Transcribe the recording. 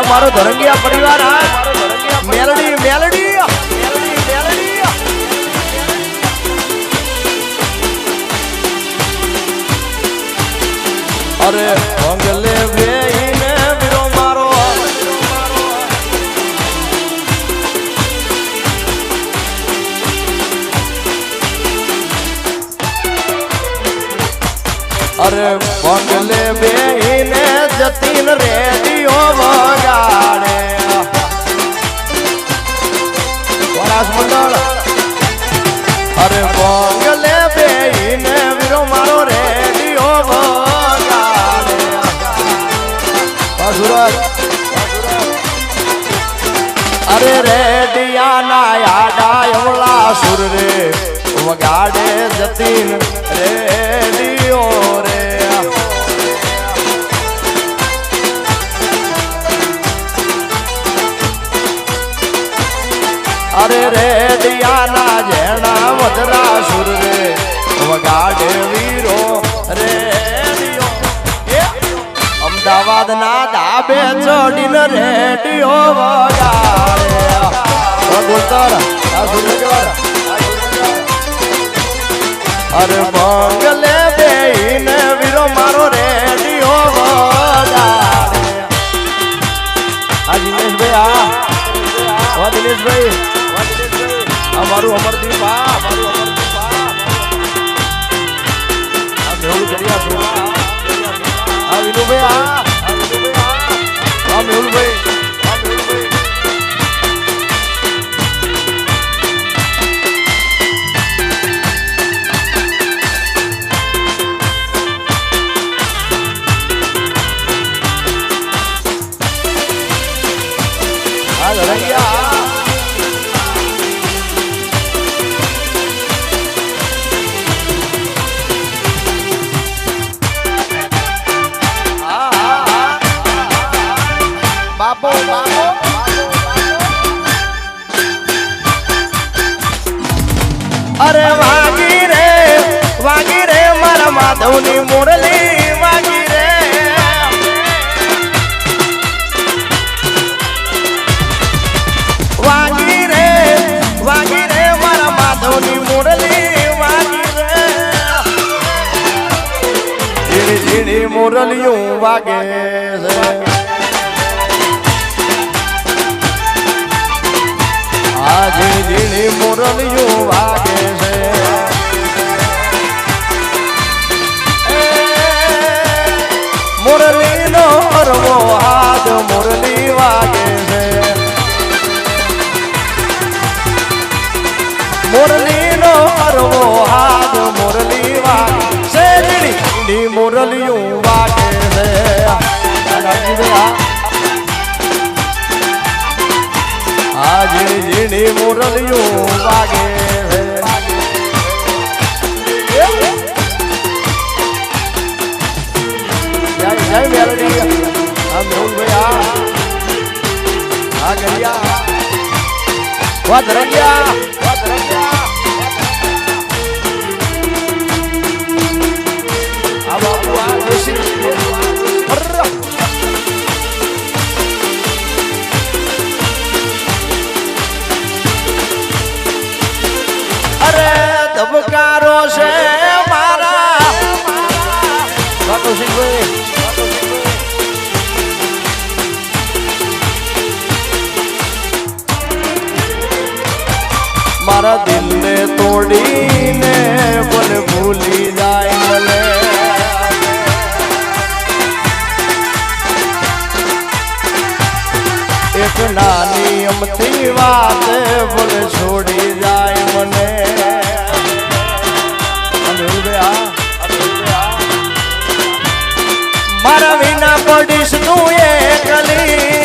મારો ધરંગિયા પરિવાર મેલડી મેલડી અરે ભંગલે બેહીને વીરો મારો અરે ભંગલે બેહીને જતીન રેડિયો વગાડે વરાસ મંડળ અરે ભંગલે બેહીને વીરો મારો રેડિયો વગાડે અરે રેડિયા ના યાડા એવલા સુર રે વગાડે જતીન રેડિયો રે અરે રેડિયા ના જેણા વધરા સુર રે વગાડે વીરો રેડિયો અમદાવાદ ના ધાબે ચડીને રેડિયો વગાડે અરે બંગલે બેહીને વીરો મારો રેડિયો વગાડે આ દિનેશભાઈ દિનેશભાઈ અમારું અમરદીપ મેહુલ કરી આ વિનુભાઈ મેહુલભાઈ બાપો અરે વાગી રે મારા માધવની મુરલી વાગી રે વાગી રે મારા માધવની મુરલી વાગી રે ઝીણી ઝીણી મુરલિયું વાગે છે ઝીણી ઝીણી મુરલિયું વાગે છે મુરલીનો અરવો હાથ મુરલી વાગે છે મુરલીનો અરવો હાથ મુરલી વાગે છે ઝીણી ઝીણી મુરલિયું વાગે છે આ ઝીણી ઝીણી મુરલિયું વાગે છે જય મેલડી આ મેહુલભાઈ આ ગરિયા વા ધરંગિયા આ બાપુ આ દેશી અરે ધબકારો છે મારા મારા દિલને તોડીને મને ભૂલી જાય મને એક નાની અમથી વાત મને છોડી જાય મને મારા વિના પડીશ તું એકલી